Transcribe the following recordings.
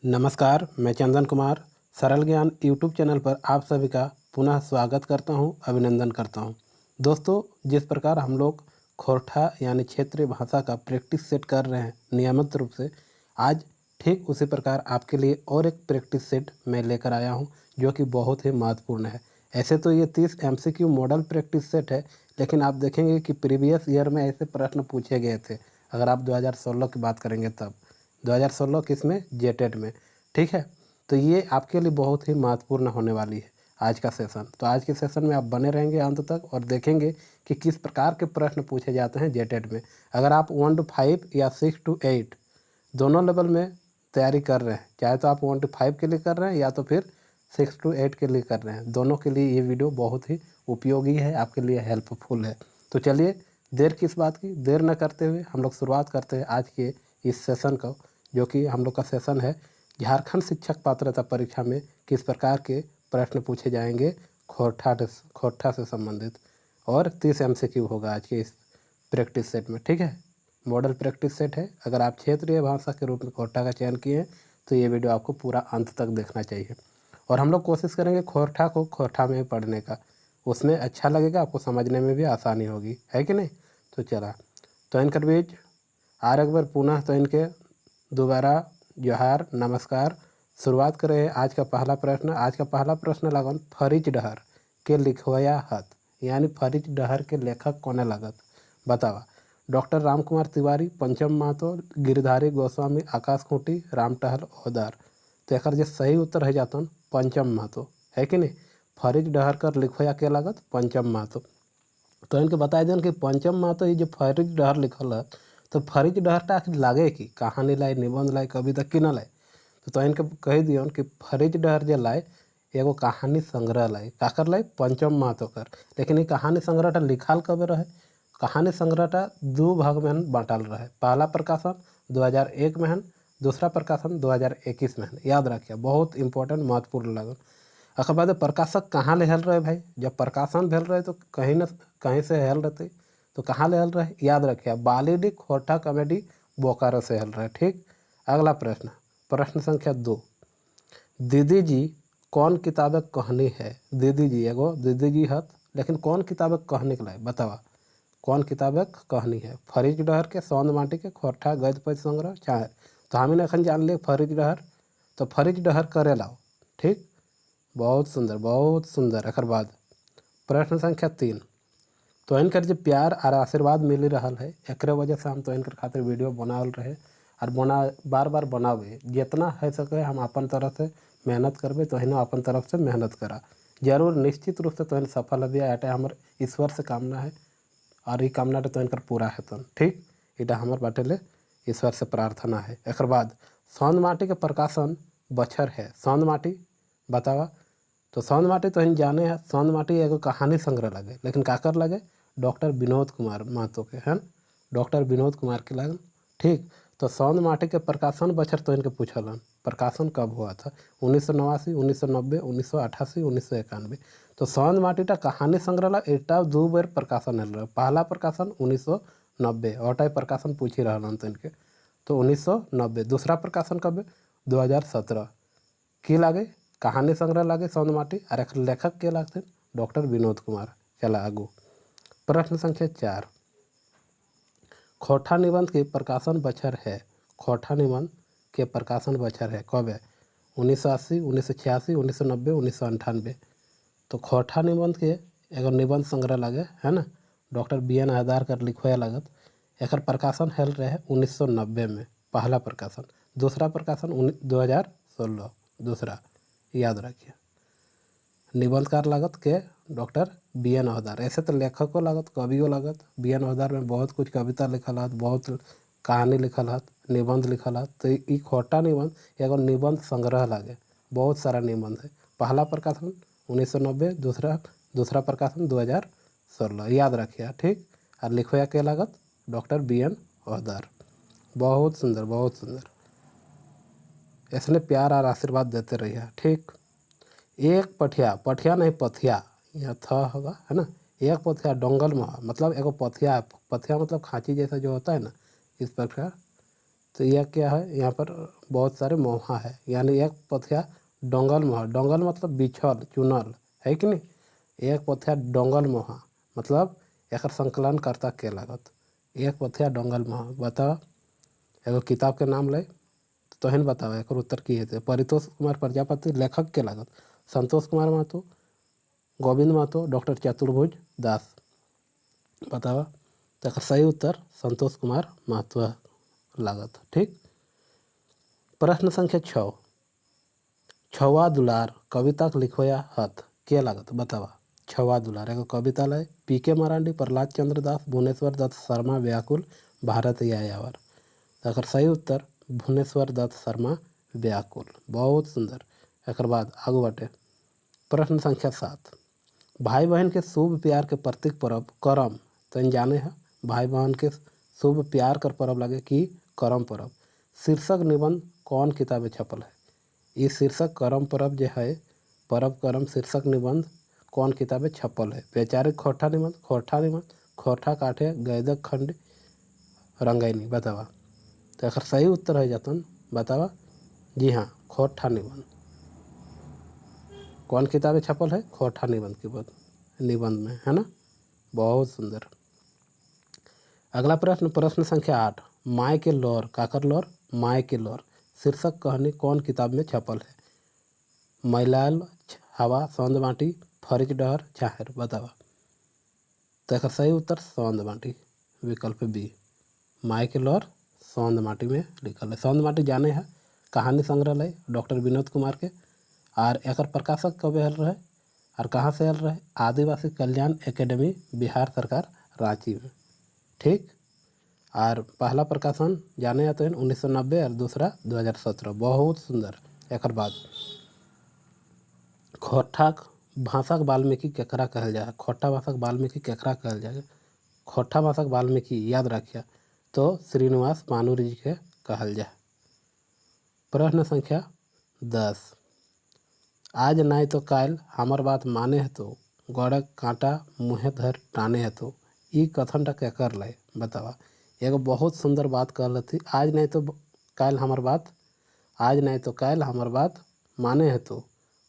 नमस्कार, मैं चंदन कुमार सरल ज्ञान यूट्यूब चैनल पर आप सभी का पुनः स्वागत करता हूं, अभिनंदन करता हूं। दोस्तों, जिस प्रकार हम लोग खोरठा यानी क्षेत्रीय भाषा का प्रैक्टिस सेट कर रहे हैं नियमित रूप से, आज ठीक उसी प्रकार आपके लिए और एक प्रैक्टिस सेट मैं लेकर आया हूं, जो कि बहुत ही महत्वपूर्ण है। ऐसे तो ये 30 एमसीक्यू मॉडल प्रैक्टिस सेट है, लेकिन आप देखेंगे कि प्रीवियस ईयर में ऐसे प्रश्न पूछे गए थे। अगर आप 2016 की बात करेंगे तब 2016 किस में, जेटेट में। ठीक है, तो ये आपके लिए बहुत ही महत्वपूर्ण होने वाली है आज का सेशन। तो आज के सेशन में आप बने रहेंगे अंत तक और देखेंगे कि किस प्रकार के प्रश्न पूछे जाते हैं जेटेट में। अगर आप 1 to 5 या 6 to 8 दोनों लेवल में तैयारी कर रहे हैं, चाहे तो आप 1 to 5 के लिए कर रहे हैं या तो फिर 6 to 8 के लिए कर रहे हैं, दोनों के लिए ये वीडियो बहुत ही उपयोगी है, आपके लिए हेल्पफुल है। तो चलिए, देर किस बात की, देर न करते हुए हम लोग शुरुआत करते हैं आज के इस सेशन को, जो कि हम लोग का सेशन है झारखंड शिक्षक पात्रता परीक्षा में किस प्रकार के प्रश्न पूछे जाएंगे खोरठा से संबंधित। और 30 एमसीक्यू होगा आज के इस प्रैक्टिस सेट में। ठीक है, मॉडल प्रैक्टिस सेट है। अगर आप क्षेत्रीय भाषा के रूप में खोरठा का चयन किए हैं तो ये वीडियो आपको पूरा अंत तक देखना चाहिए। और हम लोग कोशिश करेंगे खोरठा को खोरठा में ही पढ़ने का, उसमें अच्छा लगेगा, आपको समझने में भी आसानी होगी, है कि नहीं। तो चला, तो इनकर बीच आर एक बार पुनः तो इनके दोबारा जोहार, नमस्कार। शुरुआत करें आज का पहला प्रश्न। आज का पहला प्रश्न लागन फरिज डहर के लिखवया हत, यानी फरिज डहर के लेखक कोने लागत बतावा। डॉक्टर राम कुमार तिवारी, पंचम महतो, गिरधारी गोस्वामी, आकाश खूंटी, राम टहल ओहदार। तो एक जो सही उत्तर है जातन पंचम महतो, है कि नहीं। फरिज डहर कर लिखवया के लागत पंचम महतो। तो इनके बताए दें कि पंचम महतो ये जो फरिज डहर लिखल है, तो फरिज डहरटा आखिर लागे कि कहानी लाए, निबंध लाए, कविता कि ना लाए। तो इनके कह दियो कि फरिज डहर जे लाए एगो कहानी संग्रह लाए, काकर लाए, पंचम महतो कर। लेकिन ये कहानी संग्रहटा लिखाल कब रहे, कहानी संग्रहटा 2 भाग में बांटल रहे। पहला प्रकाशन 2001 में है, दूसरा प्रकाशन 2021 में है। याद रखिए, बहुत इंपॉर्टेंट महत्वपूर्ण लगन। अकर बाद प्रकाशक कहाँ ले हल रहे भाई, जब प्रकाशन भेल रहे तो कहीं न कहीं से हल रहते, तो कहाँ ले हल रहे, याद रखिए, बालीडी खोरठा कॉमेडी बोकारो से हल रहे। ठीक, अगला प्रश्न, प्रश्न संख्या 2। दीदी जी कौन किताबक कहानी है। दीदी जी एगो दीदी जी हत, लेकिन कौन किताबक कहानी के लाए बतावा। कौन किताबक कहानी है, फरिज डहर के, सौंद माटी के, खोरठा गद्य पद्य संग्रह, चाहे। तो हमें अखन जान लिए फरिज डहर, तो फरिज डहर करे लाओ। ठीक, बहुत सुंदर, बहुत सुंदर। एक बाद प्रश्न संख्या 3। तो इनकर जो प्यार और आशीर्वाद मिल रहा है, एक वजह से हम तो इनकर खातिर वीडियो बनावल रहे और बार बार बनावे। जितना है सके हम अपन तरफ से मेहनत करबे, तो हिना अपन तरफ से मेहनत करा जरूर, निश्चित रूप से तो सफल भी आटे हमारे ईश्वर से कामना है, और ये कामना तो इनकर पूरा है। तो ठीक, इटा हमारे बाटे ले ईश्वर से प्रार्थना है। एक बाद सौंद माटी के प्रकाशन बछर है, सौंद माटी बतावा। तो सौंद माटी तो इन जाने हैं, सौंद माटी एगो कहानी संग्रह लगे, लेकिन काकर लगे, डॉक्टर विनोद कुमार महतो के हैं, डॉक्टर विनोद कुमार के लगन। ठीक, तो सौंद माटी के प्रकाशन बछर तो इनके पूछलन प्रकाशन कब हुआ था, 1989, 1990, 1988, 1991। तो सौंद माटीटा कहानी संग्रह एटा 2 बेर प्रकाशन हल रहा। पहला प्रकाशन 1990, और प्रकाशन पूछी रहलन तो इनके, तो 1990। दूसरा प्रकाशन कब, 2017 की लागे, कहानी संग्रह लागे सौंद माटी, और एक लेखक के लागते डॉक्टर विनोद कुमार। चला आगू, प्रश्न संख्या 4। खोरठा निबंध के प्रकाशन बछर है, खोरठा निबंध के प्रकाशन बछर है कब है, 1980, 1986, 1990, 1998। तो खोरठा निबंध के एगो निबंध संग्रह लगे है ना, डॉक्टर BN आधार कर लिखवाया लागत। एक प्रकाशन हल रहे 1990 में पहला प्रकाशन, दूसरा प्रकाशन 2016 दूसरा। याद रखिए, निबंधकार लागत के डॉक्टर BN ओहदार। ऐसे तो लेखकों लागत, कवियों लागत। BN ओहदार में बहुत कुछ कविता लिखल हत, बहुत कहानी लिखल हत, निबंध लिखल हत। तो ये खोरठा निबंध एगो निबंध संग्रह लागे, बहुत सारा निबंध है। पहला प्रकाशन 1990, दूसरा प्रकाशन 2016। याद रखिए, ठीक। और लिखवाया के लागत डॉक्टर BN ओहदार। बहुत सुंदर, बहुत सुंदर। ऐसे प्यार और आशीर्वाद देते रहिए। ठीक, एक पठिया, पठिया नहीं पथिया, यहाँ था होगा है ना। एक पथिया डोंगल में, मतलब एगो पथिया, पथिया मतलब खांची जैसा जो होता है ना, इस प्रकार। तो यह क्या है, यहाँ पर बहुत सारे मोहा है, यानी एक पथिया डोंगल मोहा। डोंगल मतलब बिछल चुनल है कि नहीं। एक पथिया डोंगल मोहा मतलब एक संकलन करता के लागत। एक पथिया डोंगल मोहा बताओ। एगो किताब के नाम ले तो तोहन बताओ एक उत्तर की है। परितोष कुमार प्रजापति लेखक के लागत। संतोष कुमार महतो, गोविंद महतो, डॉक्टर चतुर्भुज दास बतावा। तो सही उत्तर संतोष कुमार महतो लागत। ठीक। प्रश्न संख्या 6, छवा दुलार कविता लिखोया हत के लागत बतावा। छवा दुलार एगो कविता लय। पी.के. मरांडी, प्रहलाद चंद्र दास, भुवनेश्वर दत्त शर्मा व्याकुल, भारत यायावर। तो सही उत्तर भुवनेश्वर दत्त शर्मा व्याकुल। बहुत सुंदर। एक बाद आगू बाटे प्रश्न संख्या 7, भाई बहन के शुभ प्यार के प्रतीक पर्व करम तो जाने है। भाई बहन के शुभ प्यार कर पर्व लगे कि करम पर्व। शीर्षक निबंध कौन किताबें छपल है। ये शीर्षक करम पर्व जो है, पर्व करम शीर्षक निबंध कौन किताबें छपल है। वैचारिक खोरठा निबंध, खोरठा निबंध, खोरठा काठे, गैदक खंड, रंगैनी बतावा। तो अगर सही उत्तर है जतन बतावा। जी हाँ, खोरठा निबंध। कौन किताबें छपल है, खोरठा निबंध के निबंध में, है ना। बहुत सुंदर। अगला प्रश्न, प्रश्न संख्या 8, माय के लौर काकर लौर, माय के लौर शीर्षक कहानी कौन किताब में छपल है। मैलाल हवा, सौंद माटी, फरिज डहर, छाहर बतावा। तो सही उत्तर सौंद माटी, विकल्प बी। माय के लौर सौंद माटी में लिखल है। सौंद माटी जाने है कहानी संग्रहालय डॉक्टर विनोद कुमार के। और एक प्रकाशक कब हल रहे और कहाँ से हल रहे, आदिवासी कल्याण एकेडमी, बिहार सरकार, रांची में। ठीक। और पहला प्रकाशन जाने जाते हैं 1990 और दूसरा 2017। बहुत सुंदर। एक बाद खोरठा भाषाक वाल्मीकि केकरा कहल जाए। खोरठा भाषाक वाल्मीकि केकरा कहल जाए। खोरठा भाषाक वाल्मीकि याद रखिए तो श्रीनिवास पानुरी जी के कहल जाए। प्रश्न संख्या 10, आज नाय तो काल हमार बात माने है तो गौड़क कांटा मुँहे धर टाने है तो ई कथन क्या कर ले बतावा। एगो बहुत सुंदर बात कहल थी, आज नहीं तो काल हमार बात, आज नहीं तो काल हमार बात माने है तो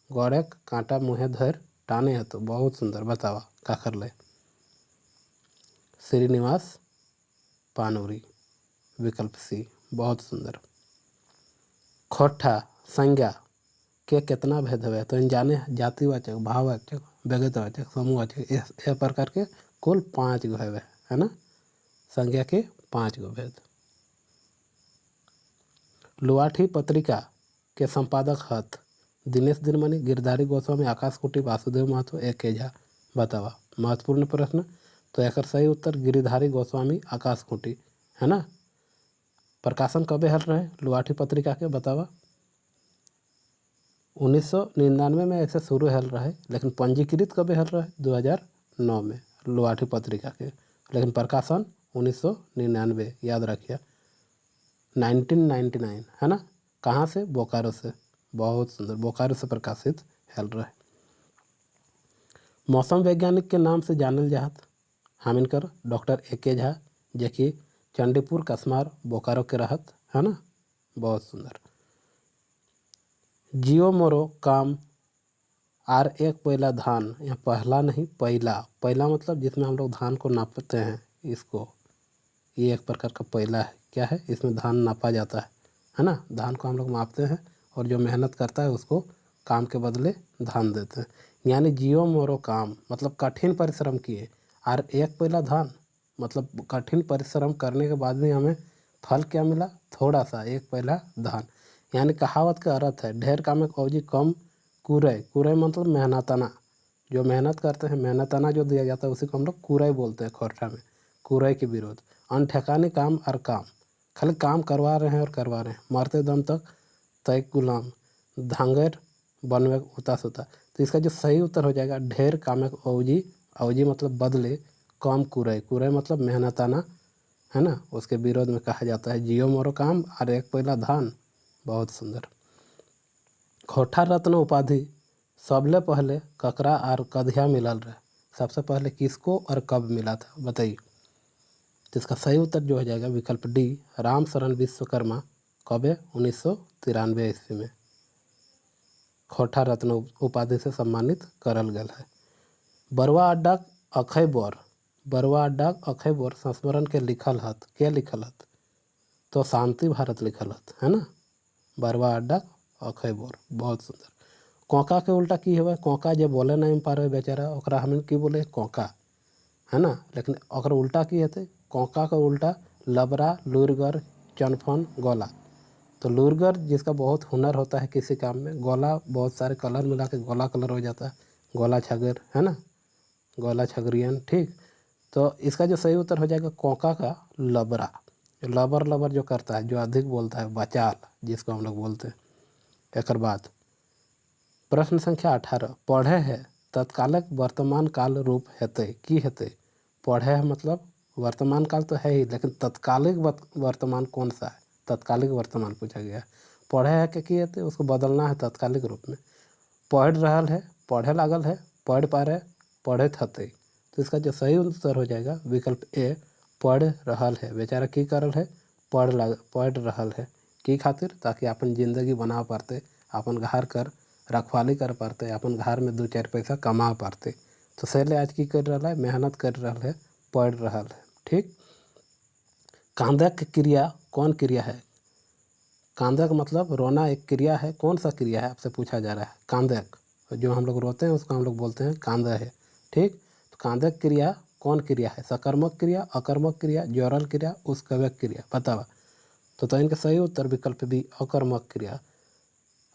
गौड़क कांटा मुँहे धर टाने है तो। बहुत सुंदर बतावा क्या कर ले। श्रीनिवास पानुरी, विकल्प सी। बहुत सुंदर। खोरठा संज्ञा के कितना भेद है तो जाने जातिवाचक, भाववाचक, व्यक्तिवाचक, समूहवाचक, इस प्रकार के कुल 5 गो है ना। संज्ञा के 5 गो भेद। लुआठी पत्रिका के संपादक हथ दिनेश दिनमणि, गिरधारी गोस्वामी, आकाश कुटी, वासुदेव महतो, ए.के. झा बतावा। महत्वपूर्ण प्रश्न। तो एक सही उत्तर गिरधारी गोस्वामी, आकाश कुटी, है ना। प्रकाशन कबे हल रहे लुआठी पत्रिका के बतावा। 1999 में ऐसे शुरू हल रहे, लेकिन पंजीकृत कबे हल रहे 2009 में लुआठी पत्रिका के। लेकिन प्रकाशन 1999, याद रखिए 1999, है ना। कहाँ से, बोकारो से। बहुत सुंदर, बोकारो से प्रकाशित हल रहे। मौसम वैज्ञानिक के नाम से जानल जात हामिनकर डॉक्टर ए.के. झा, जेकि चंडीपुर कसमार बोकारो के रहत, है ना। बहुत सुंदर। जियो मोरो काम आर एक पहला धान, यहाँ पहला नहीं पहला, पहला मतलब जिसमें हम लोग धान को नापते हैं, इसको ये एक प्रकार का पहला है। क्या है, इसमें धान नापा जाता है ना। धान को हम लोग मापते हैं और जो मेहनत करता है उसको काम के बदले धान देते हैं। यानी जियो मोरो काम मतलब कठिन परिश्रम किए, और एक पहला धान मतलब कठिन परिश्रम करने के बाद भी हमें फल क्या मिला, थोड़ा सा, एक पहला धान। यानी कहावत का अर्थ है ढेर काम औजी कम कुरय। कुरय मतलब मेहनताना, जो मेहनत करते हैं मेहनताना जो दिया जाता है उसी को हम लोग कुरय बोलते हैं खोरठा में। कुरय के विरोध अनठेकाने काम और काम, खाली काम करवा रहे हैं और करवा रहे हैं, मरते दम तक तय गुलाम, धांगर बनवे उता सुता। तो इसका जो सही उत्तर हो जाएगा ढेर कामक औजी, औजी मतलब बदले, कम कुरय, कुरय मतलब मेहनताना, है ना। उसके विरोध में कहा जाता है जियो मोरो काम और एक पहला धान। बहुत सुंदर। खोरठा रत्न उपाधि सबले पहले ककरा और कधिया मिलल रहे। सबसे पहले किसको और कब मिला था बताइए। तो इसका सही उत्तर जो हो जाएगा विकल्प डी, राम शरण विश्वकर्मा कब है 1993 ईस्वी में खोरठा रत्न उपाधि से सम्मानित करल गया है। बरवा अड्डा अखय बोर, बरवा अड्डा अखय बोर संस्मरण के लिखल हत, के लिखल हत? तो शांति भारत लिखल हत, है ना। बरवा अड्डा अखय बोर, बहुत सुंदर। कोंका के उल्टा की है? कोंका जो बोले नहीं पारे बेचारा ओकरा हम की बोले कोंका, है ना। लेकिन अगर उल्टा की है कोंका का उल्टा लबरा, लुरगर, चनफन, गोला। तो लुरगर जिसका बहुत हुनर होता है किसी काम में, गोला बहुत सारे कलर मिला के गोला कलर हो जाता है, गोला छगर, है ना, गोला छगरियन, ठीक। तो इसका जो सही उत्तर हो जाएगा कोंका का लबरा, लबर लबर जो करता है, जो अधिक बोलता है, बचाल जिसको हम लोग बोलते हैं। एक बाद प्रश्न संख्या 18, पढ़े है तत्कालिक वर्तमान काल रूप हेतु की हेतु? पढ़े है मतलब वर्तमान काल तो है ही, लेकिन तत्कालिक वर्तमान कौन सा है? तत्कालिक वर्तमान पूछा गया है। पढ़े है कि की हेतु, उसको बदलना है तत्कालिक रूप में। पढ़ रहल है, पढ़े लागल है, पढ़ पा रहे, पढ़े हते। तो इसका जो सही उत्तर हो जाएगा विकल्प ए, पढ़ रहल है। बेचारा की करल है? पढ़ रहल है। की खातिर? ताकि अपन जिंदगी बना पाते, अपन घर कर रखवाली कर पाते, अपन घर में 2-4 पैसा कमा पाते। तो सैले आज की कर रहा है? मेहनत कर रहा है, पढ़ रहा है, ठीक। कांदक क्रिया कौन क्रिया है? कांदक मतलब रोना एक क्रिया है, कौन सा क्रिया है आपसे पूछा जा रहा है। कांदक जो हम लोग रोते हैं उसको हम लोग बोलते हैं कांदा है, ठीक। तो कांदक क्रिया कौन क्रिया है? सकर्मक क्रिया, अकर्मक क्रिया, ज्वरल क्रिया, उसकवक क्रिया, बतावा। तो इनका सही उत्तर विकल्प बी, अकर्मक क्रिया।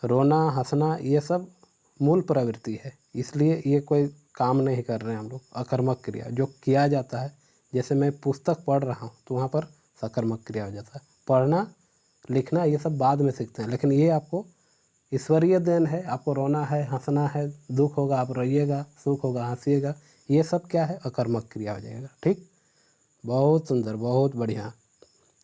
रोना, हंसना ये सब मूल प्रवृत्ति है, इसलिए ये कोई काम नहीं कर रहे हैं हम लोग। अकर्मक क्रिया जो किया जाता है, जैसे मैं पुस्तक पढ़ रहा हूँ तो वहाँ पर सकर्मक क्रिया हो जाता है। पढ़ना लिखना ये सब बाद में सीखते हैं, लेकिन ये आपको ईश्वरीय देन है। आपको रोना है, हंसना है, दुख होगा आप रोइएगा, सुख होगा हंसीएगा, ये सब क्या है? अकर्मक क्रिया हो जाएगा, ठीक। बहुत सुंदर, बहुत बढ़िया।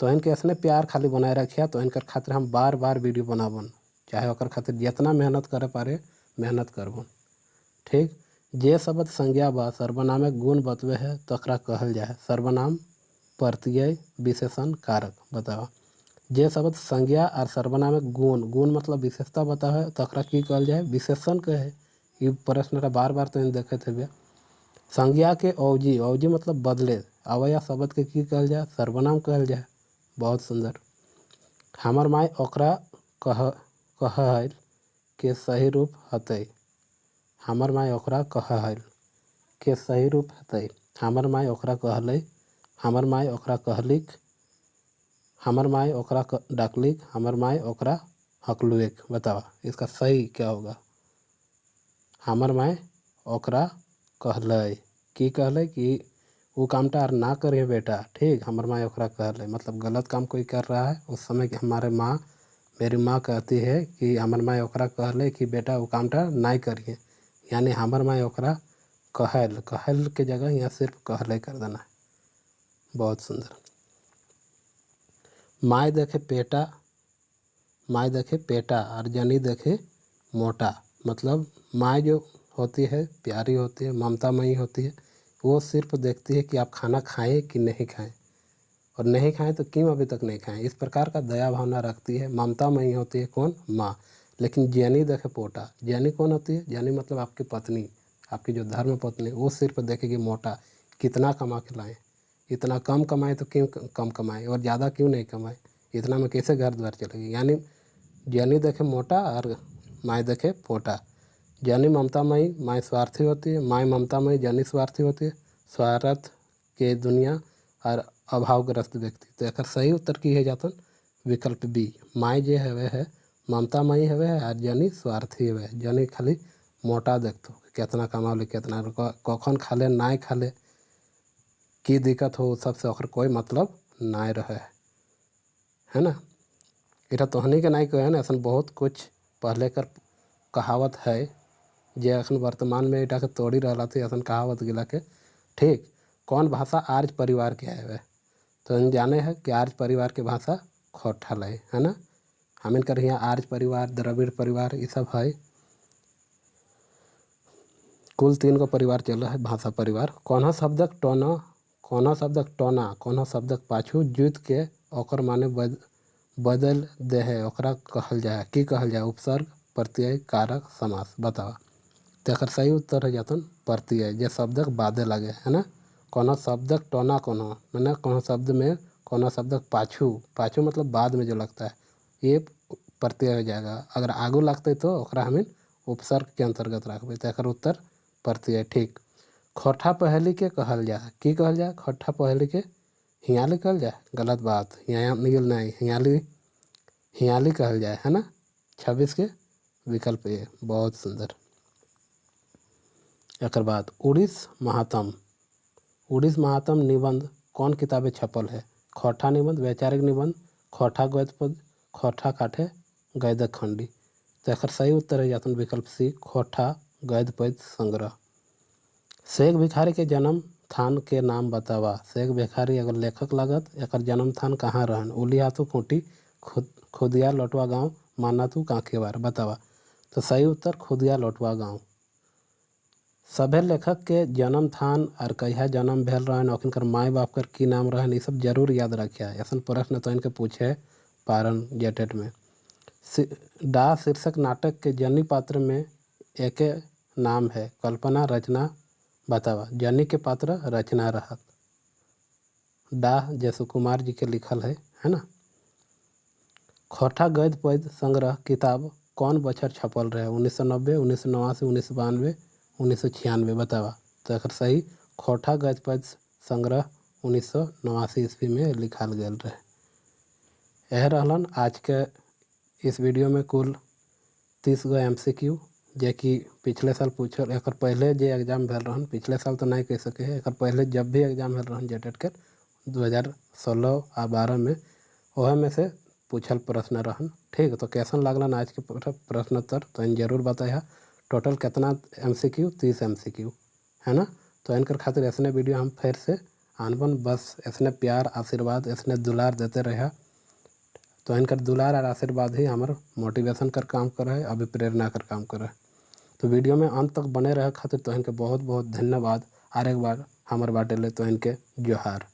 तो इनके असने प्यार खाली बनाए रखिया, तो इनकर खातिर हम बार बार वीडियो बनावन, चाहे ओकर खातिर जितना मेहनत करे पारे मेहनत करबन, ठीक। जे शब्द संज्ञा बा सर्वनामक गुण बतवे है तकरा कहल जाए सर्वनाम, प्रत्यय, विशेषण, कारक, बताओ। जे शब्द संज्ञा और सर्वनामक गुण, गुण मतलब विशेषता बताओ है, तकरा की कहल जाए? विशेषण कहे। ये प्रश्न बार बार तो इन देखे थे भैया। संज्ञा के अवजी, अवजी मतलब बदले, अवया शब्द के की कहल जाए? सर्वनाम कहल जाए। बहुत सुंदर। हमर माय ओकरा कहल के सही रूप हतै। हमर माय ओकरा कहल के सही रूप हतै। हमर माय ओकरा कहलै, हमर माय ओकरा कहलिक, हमर माय ओकरा डाकलिक, हमर माय ओकरा हकलुएक, बतावा इसका सही क्या होगा? हमर माय ओकरा कहलै, की कहलै कि वो कामटा और ना करिए बेटा, ठीक। हमर माँ ओकरा कहले मतलब गलत काम कोई कर रहा है उस समय कि मेरी माँ कहती है कि हमर माँ ओकरा कहले कि बेटा वो कामटा नहीं करिए, यानी हमर माँ ओकरा कहल, कहल के जगह यहाँ सिर्फ कहले कर देना है। बहुत सुंदर। माय देखे पेटा, माय देखे पेटा और जनी देखे मोटा, मतलब माय जो होती है प्यारी होती है, ममतामयी होती है, वो सिर्फ देखती है कि आप खाना खाएं कि नहीं खाएं, और नहीं खाएं तो क्यों अभी तक नहीं खाएं, इस प्रकार का दया भावना रखती है, ममतामयी होती है कौन? माँ। लेकिन ज्ञानी देखे पोटा, ज्ञानी कौन होती है? ज्ञानी मतलब आपकी पत्नी, आपकी जो धर्म पत्नी, वो सिर्फ देखेगी मोटा कितना कमा के लाएँ, इतना कम कमाएँ तो क्यों कम कमाएँ, और ज़्यादा क्यों नहीं कमाएँ, इतना में कैसे घर द्वार चलेगी। यानी ज्ञानी देखे मोटा और माँ देखे पोटा। ज्ञानी ममतामयी, माँ स्वार्थी होती है, माँ ममतामयी, ज्ञानी स्वार्थी होती है। स्वार्थ के दुनिया और अभावग्रस्त व्यक्ति। तो एक सही उत्तर की है जाता विकल्प बी, माँ जे हवे है ममतामयी हवे है और ज्ञानी स्वार्थी हवे। ज्ञानी खाली मोटा देखते कितना कमाले कितना कखन खाले ना खाले की दिक्कत हो सबसे ओकर कोई मतलब ना रहे, है ना। इटा तोहनी के नहीं कहे ना, ऐसा बहुत कुछ पहले कर कहावत है जे अखन वर्तमान में इटा के तोड़ी रहा थी, ऐसा कहावत गिला के, ठीक। कौन भाषा आर्य परिवार के है? तो इन जाने है कि आर्य परिवार के भाषा खोरठा है ना। हम इनकर यहाँ आर्य परिवार, द्रविड़ परिवार ये सब है, कुल 3 गो परिवार चल है भाषा परिवार। कौन शब्दक टोन कोनो शब्दक टोना कोनो शब्दक पाछू जुत के ओकर माने बदल दे है ओकरा कहल जाए की कहल जाए उपसर्ग प्रत्यय कारक समास बतावा। तेकर सही उत्तर है जातन प्रत्यय जे शब्दक बादे लगे है ना। कोनो शब्दक टोना कोनो मैंने कोनो शब्द में कोनो शब्दक पाछू पाछू मतलब बाद में जो लगता है ये प्रत्यय हो जाएगा। अगर आगू लगते तो ओकरा हमें उपसर्ग के अंतर्गत रखबे तेकर उत्तर प्रत्यय ठीक। खोठा पहली के कहल जाए की कहल जाए खोठा पहली के हियाली कहल जाए गलत बात यहाँ मिल नहीं हियाली कहल जाए है ना। 26 के विकल्प ए बहुत सुंदर। एक बाद उड़ीस महात्म निबंध कौन किताबें छपल है। खोठा निबंध वैचारिक निबंध खोठा गद्य पद खोठा काठे गद्य खंडी। तो एक सही उत्तर है जातन विकल्प सी खोठा गद्य पद संग्रह। शेख भिखारी के जन्म स्थान के नाम बतावा। शेख भिखारी अगर लेखक लागत एक जन्म स्थान कहाँ रहन उली हाथू खूंटी खुदिया लोटवा गाँव मानातू कांकेवार बतावा। तो सही उत्तर खुदिया लोटवा गाँव। सभे लेखक के जन्म स्थान और कहिया जन्म भेल रहन और इनकर माई बाप कर की नाम रहन ये सब जरूर याद रखिए। ऐसा प्रश्न तो इनके पूछे पारन जेटेट में। डा शीर्षक नाटक के जनी पात्र में एक नाम है कल्पना रचना बतावा। जनी के पात्र रचना रहत डा जैसु कुमार जी के लिखल है ना। खोठा गद्य पद्य संग्रह किताब कौन बछर छपल रहे 1990 1989 1992 1996 बतावा। तो एक सही खोठा गद्य पद्य संग्रह 1989 ईस्वी में लिखल गया रहे। यह रहलन आज के इस वीडियो में कुल 30 गो MCQ जे कि पिछले साल पूछल एक पहले जे एग्जाम भेल रहन पिछले साल तो नहीं कह सके है एक पहले जब भी एग्जाम भेल रहन जेटेट के 2016 आ 12 में वह में से पूछल प्रश्न रहन। ठीक तो कैसन लागलन आज के प्रश्नोत्तर तो इन जरूर बताया। टोटल कितना MCQ 30 MCQ है ना। तो इनकर खातिर ऐसने वीडियो हम फिर से आनबन बस ऐसने प्यार आशीर्वाद ऐसने दुलार देते रहे। तो इनकर दुलार और आशीर्वाद ही हमार मोटिवेशन कर काम कर है अभी प्रेरणा कर काम कर है। तो वीडियो में अंत तक बने रहे खातिर तो इनके बहुत बहुत धन्यवाद। और एक बार हमारे बाटे ले तो इनके जोहार।